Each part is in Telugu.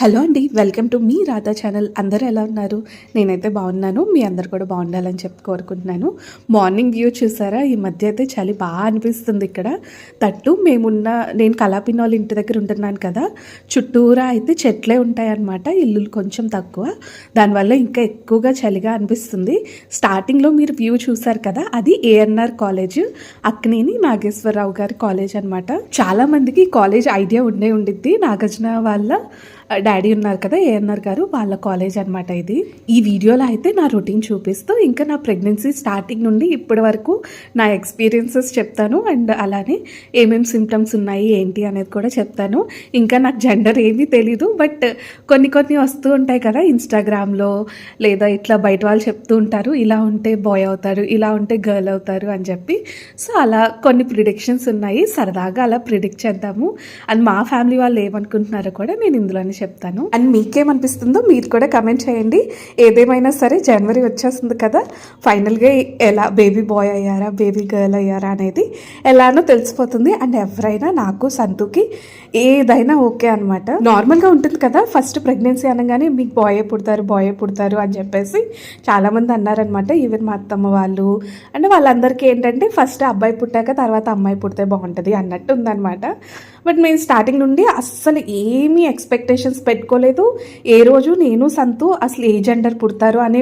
హలో అండి, welcome to me Radha channel. అందరూ ఎలా ఉన్నారు? నేనైతే బాగున్నాను. మీ అందరు కూడా బాగుండాలని చెప్పి కోరుకుంటున్నాను. మార్నింగ్ వ్యూ చూసారా? ఈ మధ్య అయితే చలి బాగా అనిపిస్తుంది ఇక్కడ. తట్టు నేను కళాపిన్న వాళ్ళ ఇంటి దగ్గర ఉంటున్నాను కదా, చుట్టూరా అయితే చెట్లే ఉంటాయన్నమాట. ఇల్లులు కొంచెం తక్కువ, దానివల్ల ఇంకా ఎక్కువగా చలిగా అనిపిస్తుంది. స్టార్టింగ్లో మీరు వ్యూ చూసారు కదా, అది ఏఎన్ఆర్ కాలేజ్, అక్కినేని నాగేశ్వరరావు గారి కాలేజ్ అనమాట. చాలామందికి కాలేజ్ ఐడియా ఉండిద్ది. నాగార్జున వాళ్ళ డాడీ ఉన్నారు కదా, ఏఎన్ఆర్ గారు, వాళ్ళ కాలేజ్ అనమాట ఇది. ఈ వీడియోలో అయితే నా రొటీన్ చూపిస్తూ ఇంకా నా ప్రెగ్నెన్సీ స్టార్టింగ్ నుండి ఇప్పటి వరకు నా ఎక్స్పీరియన్సెస్ చెప్తాను. అండ్ అలానే ఏమేమి సిమ్టమ్స్ ఉన్నాయి ఏంటి అనేది కూడా చెప్తాను. ఇంకా నాకు జెండర్ ఏమీ తెలీదు, బట్ కొన్ని వస్తూ ఉంటాయి కదా ఇన్స్టాగ్రామ్లో, లేదా ఇట్లా బయట వాళ్ళు చెప్తూ ఉంటారు, ఇలా ఉంటే బాయ్ అవుతారు, ఇలా ఉంటే గర్ల్ అవుతారు అని చెప్పి. సో అలా కొన్ని ప్రిడిక్షన్స్ ఉన్నాయి, సరదాగా అలా ప్రిడిక్ట్ చేద్దాము. అండ్ మా ఫ్యామిలీ వాళ్ళు ఏమనుకుంటున్నారో కూడా నేను ఇందులోనే చెప్తాను. అండ్ మీకేమనిపిస్తుందో మీరు కూడా కమెంట్ చేయండి. ఏదేమైనా సరే జనవరి వచ్చేస్తుంది కదా, ఫైనల్గా ఎలా బేబీ బాయ్ అయ్యారా బేబీ గర్ల్ అయ్యారా అనేది ఎలానో తెలిసిపోతుంది. అండ్ ఎవరైనా నాకు సంతుకి ఏదైనా ఓకే అనమాట. నార్మల్గా ఉంటుంది కదా, ఫస్ట్ ప్రెగ్నెన్సీ అనగానే మీకు బాయే పుడతారు అని చెప్పేసి చాలామంది అన్నారనమాట. ఈవెన్ మా అత్తమ్మ వాళ్ళు, అంటే వాళ్ళందరికీ ఏంటంటే ఫస్ట్ అబ్బాయి పుట్టాక తర్వాత అమ్మాయి పుడితే బాగుంటుంది అన్నట్టు ఉందన్నమాట. బట్ మేము స్టార్టింగ్ నుండి అస్సలు ఏమీ ఎక్స్పెక్టేషన్స్ పెట్టుకోలేదు. ఏ రోజు నేను సంతు అసలు ఏ జెండర్ పుడతారు అనే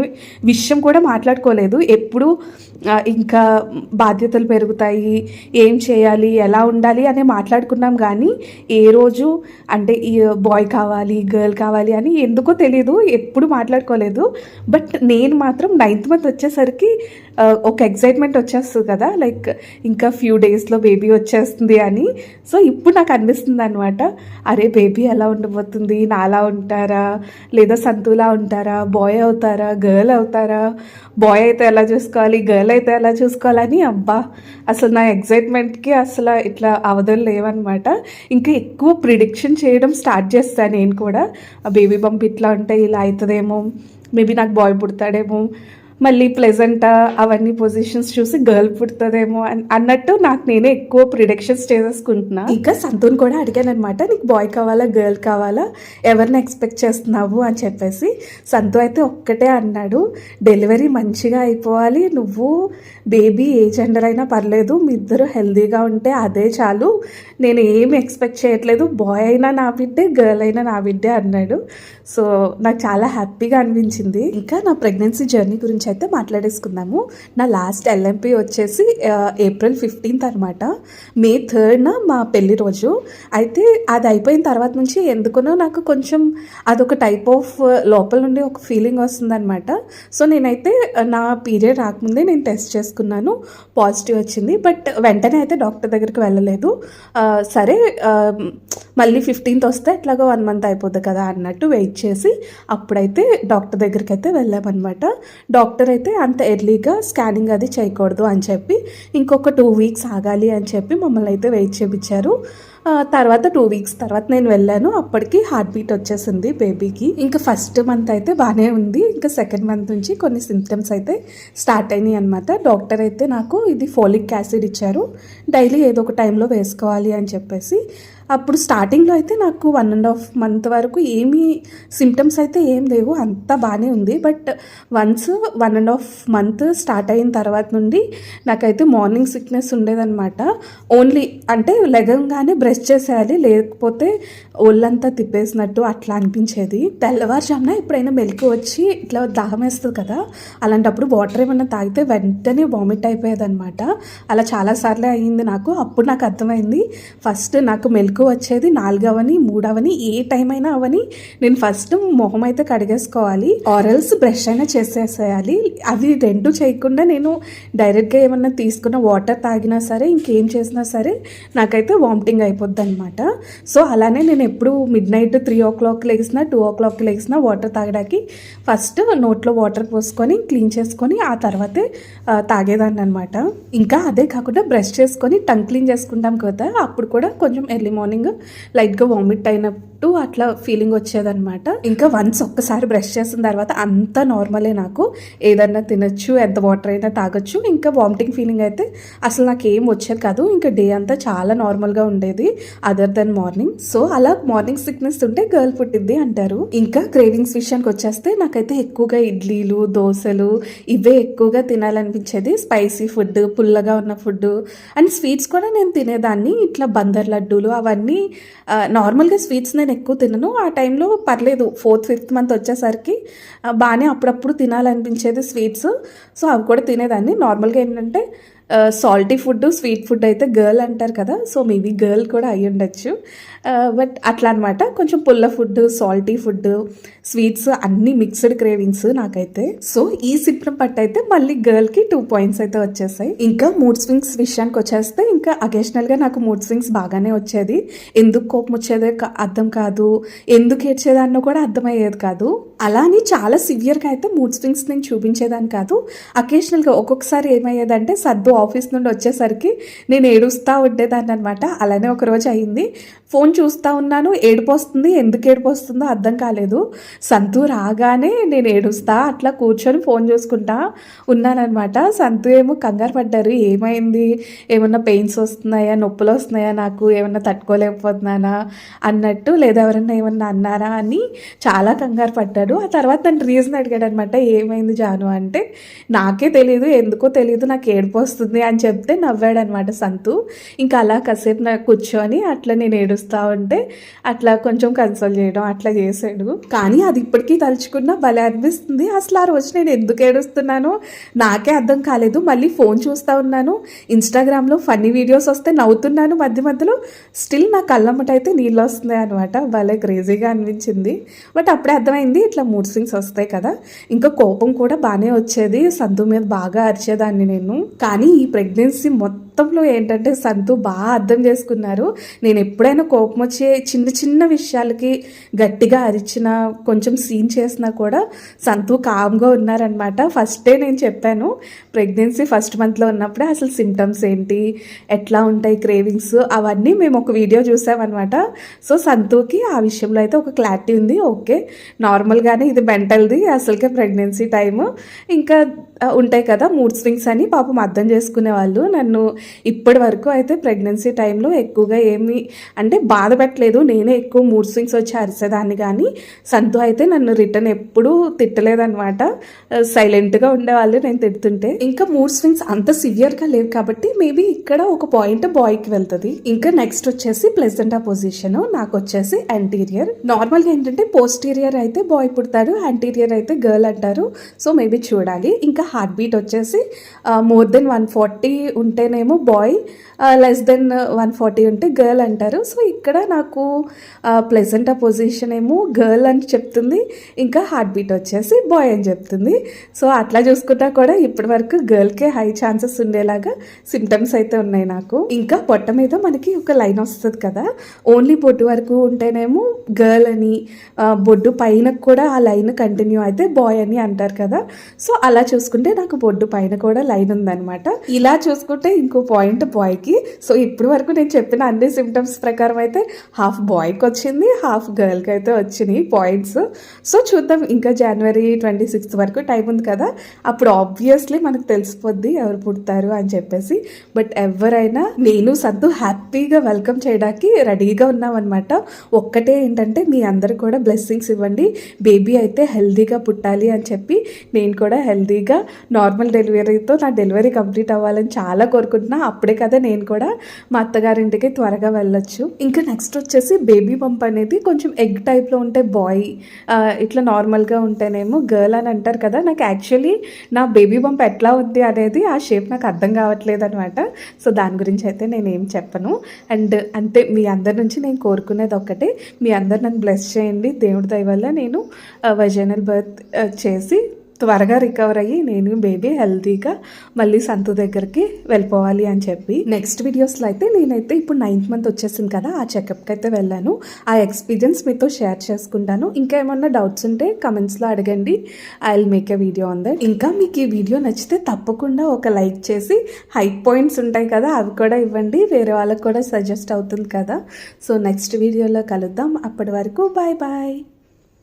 విషయం కూడా మాట్లాడుకోలేదు. ఎప్పుడు ఇంకా బాధ్యతలు పెరుగుతాయి, ఏం చేయాలి, ఎలా ఉండాలి అని మాట్లాడుకున్నాం. కానీ ఏ రోజు అంటే ఈ బాయ్ కావాలి గర్ల్ కావాలి అని ఎందుకో తెలియదు, ఎప్పుడు మాట్లాడుకోలేదు. బట్ నేను మాత్రం 9th month వచ్చేసరికి ఒక ఎక్సైట్మెంట్ వచ్చేస్తుంది కదా, లైక్ ఇంకా ఫ్యూ డేస్లో బేబీ వచ్చేస్తుంది అని. సో ఇప్పుడు నాకు అనిపిస్తుంది అనమాట, అరే బేబీ ఎలా ఉండబోతుంది, నాలా ఉంటారా లేదా సంతులా ఉంటారా, బాయ్ అవుతారా గర్ల్ అవుతారా, బాయ్ అయితే ఎలా చూసుకోవాలి గర్ల్ అయితే ఎలా చూసుకోవాలని. అబ్బా, అసలు నా ఎక్సైట్మెంట్కి అసలు ఇట్లా అవధులు లేవన్నమాట. ఇంకా ఎక్కువ ప్రిడిక్షన్ చేయడం స్టార్ట్ చేస్తాను నేను కూడా. ఆ బేబీ బంప్ ఇట్లా ఉంటే ఇలా అవుతుందేమో, మేబీ నాకు బాయ్ పుడతాడేమో, మళ్ళీ ప్లెజెంటా అవన్నీ పొజిషన్స్ చూసి గర్ల్ పుడుతుందేమో అన్నట్టు నాకు నేనే ఎక్కువ ప్రిడిక్షన్స్ చేసేసుకుంటున్నా. ఇంకా సంతూన్ కూడా అడిగాను అనమాట, నీకు బాయ్ కావాలా గర్ల్ కావాలా, ఎవరిని ఎక్స్పెక్ట్ చేస్తున్నావు అని చెప్పేసి. సంతు అయితే ఒక్కటే అన్నాడు, డెలివరీ మంచిగా అయిపోవాలి, నువ్వు బేబీ ఏ జెండర్ అయినా పర్లేదు, మీ ఇద్దరు హెల్దీగా ఉంటే అదే చాలు, నేను ఏమి ఎక్స్పెక్ట్ చేయట్లేదు, బాయ్ అయినా నా బిడ్డే గర్ల్ అయినా నా బిడ్డే అన్నాడు. సో నాకు చాలా హ్యాపీగా అనిపించింది. ఇంకా నా ప్రెగ్నెన్సీ జర్నీ గురించి అయితే మాట్లాడేసుకుందాము. నా లాస్ట్ ఎల్ఎంపీ వచ్చేసి April 15th అనమాట. May 3rd మా పెళ్లి రోజు. అయితే అది అయిపోయిన తర్వాత నుంచి ఎందుకునో నాకు కొంచెం అదొక టైప్ ఆఫ్ లోపల నుండి ఒక ఫీలింగ్ వస్తుందన్నమాట. సో నేనైతే నా పీరియడ్ రాకముందే నేను టెస్ట్ చేసుకున్నాను, పాజిటివ్ వచ్చింది. బట్ వెంటనే అయితే డాక్టర్ దగ్గరికి వెళ్ళలేదు. సరే మళ్ళీ 15th వస్తే ఎట్లాగో 1 month అయిపోద్ది కదా అన్నట్టు వెయిట్ చేసి అప్పుడైతే డాక్టర్ దగ్గరికి అయితే వెళ్ళామన్నమాట. డాక్టర్ అయితే అంత ఎర్లీగా స్కానింగ్ అది చేయకూడదు అని చెప్పి ఇంకొక 2 weeks ఆగాలి అని చెప్పి మమ్మల్ని అయితే వెయిట్ చేయించారు. తర్వాత 2 weeks తర్వాత నేను వెళ్ళాను. అప్పటికి హార్ట్ బీట్ వచ్చేసింది బేబీకి. ఇంకా ఫస్ట్ మంత్ అయితే బాగానే ఉంది. ఇంకా సెకండ్ మంత్ నుంచి కొన్ని సిమ్టమ్స్ అయితే స్టార్ట్ అయినాయి అనమాట. డాక్టర్ అయితే నాకు ఇది ఫోలిక్ యాసిడ్ ఇచ్చారు, డైలీ ఏదో ఒక టైంలో వేసుకోవాలి అని చెప్పేసి. అప్పుడు స్టార్టింగ్లో అయితే నాకు 1.5 month వరకు ఏమీ సిమ్టమ్స్ అయితే ఏం లేవు, అంతా బాగానే ఉంది. బట్ వన్స్ 1.5 month స్టార్ట్ అయిన తర్వాత నుండి నాకైతే మార్నింగ్ సిక్నెస్ ఉండేదన్నమాట. ఓన్లీ అంటే లెగంగానే బ్రష్ చేసేయాలి, లేకపోతే ఒళ్ళంతా తిప్పేసినట్టు అట్లా అనిపించేది. తెల్లవారుజామున ఎప్పుడైనా మెలకు వచ్చి ఇట్లా దాహం వేస్తుంది కదా, అలాంటప్పుడు వాటర్ ఏమన్నా తాగితే వెంటనే వామిట్ అయిపోయేది అనమాట. అలా చాలాసార్లు అయ్యింది నాకు. అప్పుడు నాకు అర్థమైంది, ఫస్ట్ నాకు మెలకు వచ్చేది 4వ, 3వ, ఏ టైం అయినా అవని నేను ఫస్ట్ మొహం అయితే కడిగేసుకోవాలి, ఆరల్స్ బ్రష్ అయినా చేసేసేయాలి. అవి 2 చేయకుండా నేను డైరెక్ట్గా ఏమన్నా తీసుకున్న వాటర్ తాగినా సరే ఇంకేం చేసినా సరే నాకైతే వామిటింగ్ అయిపోద్ది అనమాట. సో అలానే నేను ఎప్పుడు midnight 3 o'clock లేసినా 2 o'clock లేసినా వాటర్ తాగడానికి ఫస్ట్ నోట్లో వాటర్ పోసుకొని క్లీన్ చేసుకొని ఆ తర్వాతే తాగేదాన్ని అనమాట. ఇంకా అదే కాకుండా బ్రష్ చేసుకొని టంగ్ క్లీన్ చేసుకుంటాం కదా, అప్పుడు కూడా కొంచెం ఎర్లీ మార్నింగ్ లైట్గా వామిట్ అయినట్టు అట్లా ఫీలింగ్ వచ్చేదనమాట. ఇంకా వన్స్ ఒక్కసారి బ్రష్ చేసిన తర్వాత అంతా నార్మలే, నాకు ఏదన్నా తినొచ్చు, ఎంత వాటర్ అయినా తాగొచ్చు. ఇంకా వామిటింగ్ ఫీలింగ్ అయితే అసలు నాకు ఏం వచ్చేది కాదు. ఇంకా డే అంతా చాలా నార్మల్గా ఉండేది అదర్ దెన్ మార్నింగ్. సో అలా మార్నింగ్ సిక్నెస్ ఉంటే గర్ల్ పుట్టిద్ది అంటారు. ఇంకా క్రేవింగ్స్ విషయానికి వచ్చేస్తే నాకైతే ఎక్కువగా ఇడ్లీలు, దోశలు ఇవే ఎక్కువగా తినాలనిపించేది. స్పైసీ ఫుడ్, పుల్లగా ఉన్న ఫుడ్ అండ్ స్వీట్స్ కూడా నేను తినేదాన్ని. ఇట్లా బందర్ లడ్డూలు అవన్నీ నార్మల్గా స్వీట్స్ నేను ఎక్కువ తినను. ఆ టైంలో పర్లేదు, 4th 5th మంత్ వచ్చేసరికి బాగానే అప్పుడప్పుడు తినాలనిపించేది స్వీట్స్. సో అవి కూడా తినేదాన్ని. నార్మల్గా ఏంటంటే సాల్టీ ఫుడ్, స్వీట్ ఫుడ్ అయితే గర్ల్ అంటారు కదా, సో మేబీ గర్ల్ కూడా అయ్యి ఉండొచ్చు. బట్ అట్లా అనమాట, కొంచెం పుల్ల ఫుడ్, సాల్టీ ఫుడ్, స్వీట్స్ అన్నీ మిక్స్డ్ క్రేవింగ్స్ నాకైతే. సో ఈ సిప్రం పట్టు అయితే మళ్ళీ గర్ల్కి 2 పాయింట్స్ అయితే వచ్చేసాయి. ఇంకా మూడ్ స్వింగ్స్ విషయానికి వచ్చేస్తే ఇంకా అకేషనల్గా నాకు మూడ్ స్వింగ్స్ బాగానే వచ్చేది. ఎందుకు కోపం వచ్చేదే అర్థం కాదు, ఎందుకు ఏడ్చేదాన్నో కూడా అర్థమయ్యేది కాదు. అలా అని చాలా సివియర్గా అయితే మూడ్ స్వింగ్స్ నేను చూపించేదాన్ని కాదు. అకేషనల్గా ఒక్కొక్కసారి ఏమయ్యేదంటే సద్దు ఆఫీస్ నుండి వచ్చేసరికి నేను ఏడుస్తూ ఉండేదాన్ని అనమాట. అలానే ఒకరోజు అయింది, ఫోన్ చూస్తూ ఉన్నాను, ఏడుపు వస్తుంది. ఎందుకు ఏడుపు వస్తుందో అర్థం కాలేదు. సంతు రాగానే నేను ఏడుస్తా అట్లా కూర్చొని ఫోన్ చూసుకుంటా ఉన్నానమాట. సంతు ఏమో కంగారు పడ్డారు, ఏమైంది, ఏమన్నా పెయిన్స్ వస్తున్నాయా, నొప్పులు వస్తున్నాయా, నాకు ఏమన్నా తట్టుకోలేకపోతున్నానా అన్నట్టు, లేదా ఎవరన్నా ఏమన్నా అన్నారా అని చాలా కంగారు పడ్డాడు. ఆ తర్వాత నన్ను రీజన్ అడిగాడు అనమాట, ఏమైంది జాను అంటే, నాకే తెలియదు, ఎందుకో తెలియదు, నాకు ఏడుపు వస్తుంది అని చెప్తే నవ్వాడనమాట సంతు. ఇంకా అలా కాసేపు నాకు కూర్చొని అట్లా నేను ఏడుస్తూ ఉంటే అట్లా కొంచెం కన్సోల్ చేయడం అట్లా చేసాడు. కానీ అది ఇప్పటికీ తలుచుకున్నా భలే అనిపిస్తుంది. అసలు ఆ రోజు నేను ఎందుకు ఏడుస్తున్నానో నాకే అర్థం కాలేదు. మళ్ళీ ఫోన్ చూస్తూ ఉన్నాను, ఇన్స్టాగ్రామ్లో ఫన్నీ వీడియోస్ వస్తే నవ్వుతున్నాను మధ్య మధ్యలో. స్టిల్ నా కళ్ళమ్మట అయితే నీళ్ళు వస్తున్నాయి అనమాట. భలే క్రేజీగా అనిపించింది. బట్ అప్పుడే అర్థమైంది ఇట్లా మూడ్ స్వింగ్స్ వస్తాయి కదా. ఇంకా కోపం కూడా బాగానే వచ్చేది, సంతు మీద బాగా అరిచేదాన్ని నేను. కానీ ఈ ప్రెగ్నెన్సీ మొత్తంలో ఏంటంటే సంతు బాగా అర్థం చేసుకున్నారు. నేను ఎప్పుడైనా కోపం వచ్చే చిన్న చిన్న విషయాలకి గట్టిగా అరిచినా, కొంచెం సీన్ చేసినా కూడా సంతు కామ్గా ఉన్నారనమాట. ఫస్టే నేను చెప్పాను, ప్రెగ్నెన్సీ ఫస్ట్ మంత్లో ఉన్నప్పుడే అసలు సిమ్టమ్స్ ఏంటి, ఎట్లా ఉంటాయి క్రేవింగ్స్, అవన్నీ మేము ఒక వీడియో చూసామన్నమాట. సో సంతుకి ఆ విషయంలో అయితే ఒక క్లారిటీ ఉంది. ఓకే, నార్మల్గానే ఇది మెంటల్ది, అసలుకే ప్రెగ్నెన్సీ టైము, ఇంకా ఉంటాయి కదా మూడ్ స్వింగ్స్ అని పాపం అర్థం చేసుకునే వాళ్ళు. నన్ను ఇప్పటి వరకు అయితే ప్రెగ్నెన్సీ టైంలో ఎక్కువగా ఏమి అంటే బాధ పెట్టలేదు. నేనే ఎక్కువ మూడ్ స్వింగ్స్ వచ్చి అరిసేదాన్ని, కానీ సంతు అయితే నన్ను రిటర్న్ ఎప్పుడూ తిట్టలేదనమాట. సైలెంట్గా ఉండేవాళ్ళు నేను తిడుతుంటే. ఇంకా మూడ్ స్వింగ్స్ అంత సివియర్గా లేవు కాబట్టి మేబీ ఇక్కడ ఒక పాయింట్ బాయ్కి వెళ్తుంది. ఇంకా నెక్స్ట్ వచ్చేసి ప్లెజెంటా పొజిషన్, నాకు వచ్చేసి యాంటీరియర్. నార్మల్గా ఏంటంటే పోస్టీరియర్ అయితే బాయ్ పుడతాడు, యాంటీరియర్ అయితే గర్ల్ అంటారు. సో మేబీ చూడాలి. ఇంకా హార్ట్ బీట్ వచ్చేసి మోర్ దెన్ 140 ఉంటేనేమో బాయ్, లెస్ దెన్ 140 ఉంటే గర్ల్ అంటారు. సో ఇక్కడ నాకు ప్లెజెంటా పొజిషన్ ఏమో గర్ల్ అని చెప్తుంది, ఇంకా హార్ట్ బీట్ వచ్చేసి బాయ్ అని చెప్తుంది. సో అట్లా చూసుకుంటా కూడా ఇప్పటి వరకు గర్ల్కే హై ఛాన్సెస్ ఉండేలాగా సిమ్టమ్స్ అయితే ఉన్నాయి నాకు. ఇంకా పొట్ట మీద మనకి ఒక లైన్ వస్తుంది కదా, ఓన్లీ బొడ్డు వరకు ఉంటేనేమో గర్ల్ అని, బొడ్డు పైన కూడా ఆ లైన్ కంటిన్యూ అయితే బాయ్ అని అంటారు కదా. సో అలా చూసుకుంటే నాకు బొడ్డు పైన కూడా లైన్ ఉందన్నమాట. ఇలా చూసుకుంటే ఇంకో పాయింట్ బాయ్కి. సో ఇప్పటి వరకు నేను చెప్పిన అన్ని సిమ్టమ్స్ ప్రకారం అయితే హాఫ్ బాయ్కి వచ్చింది, హాఫ్ గర్ల్కి అయితే వచ్చినాయి పాయింట్స్. సో చూద్దాం, ఇంకా జనవరి 26 వరకు టైం ఉంది కదా, అప్పుడు ఆబ్వియస్లీ మనకు తెలిసిపోద్ది ఎవరు పుడతారు అని చెప్పేసి. బట్ ఎవరైనా నేను సంతు హ్యాపీగా వెల్కమ్ చేయడానికి రెడీగా ఉన్నామన్నమాట. ఒక్కటే ఏంటంటే మీ అందరూ కూడా బ్లెస్సింగ్స్ ఇవ్వండి, బేబీ అయితే హెల్దీగా పుట్టాలి అని చెప్పి. నేను కూడా హెల్దీగా నార్మల్ డెలివరీతో నా డెలివరీ కంప్లీట్ అవ్వాలని చాలా కోరుకుంటున్నా. అప్పుడే కదా నేను కూడా మా అత్తగారింటికి త్వరగా వెళ్ళొచ్చు. ఇంకా నెక్స్ట్ వచ్చేసి బేబీ బంప్ అనేది కొంచెం ఎగ్ టైప్లో ఉంటే బాయ్, ఇట్లా నార్మల్గా ఉంటేనేమో గర్ల్ అని అంటారు కదా. నాకు యాక్చువల్లీ నా బేబీ బంప్ ఎట్లా ఉంది అనేది ఆ షేప్ నాకు అర్థం కావట్లేదు అనమాట. సో దాని గురించి అయితే నేనేం చెప్పను. అండ్ అంతే, మీ అందరి నుంచి నేను కోరుకునేది ఒక్కటే, మీ అందరు నన్ను బ్లెస్ చేయండి. దేవుడి దయ వల్ల నేను వెజైనల్ బర్త్ చేసి త్వరగా రికవర్ అయ్యి నేను బేబీ హెల్తీగా మళ్ళీ సంతు దగ్గరికి వెళ్ళిపోవాలి అని చెప్పి. నెక్స్ట్ వీడియోస్లో అయితే నేనైతే ఇప్పుడు 9th మంత్ వచ్చేసింది కదా, ఆ చెకప్కి అయితే వెళ్ళాను. ఆ ఎక్స్పీరియన్స్ మీతో షేర్ చేసుకుంటాను. ఇంకా ఏమన్నా డౌట్స్ ఉంటే కమెంట్స్లో అడగండి. I will make a video on that. ఇంకా మీకు ఈ వీడియో నచ్చితే తప్పకుండా ఒక లైక్ చేసి హైట్ పాయింట్స్ ఉంటాయి కదా అవి కూడా ఇవ్వండి, వేరే వాళ్ళకి కూడా సజెస్ట్ అవుతుంది కదా. సో నెక్స్ట్ వీడియోలో కలుద్దాం. అప్పటి వరకు బాయ్ బాయ్.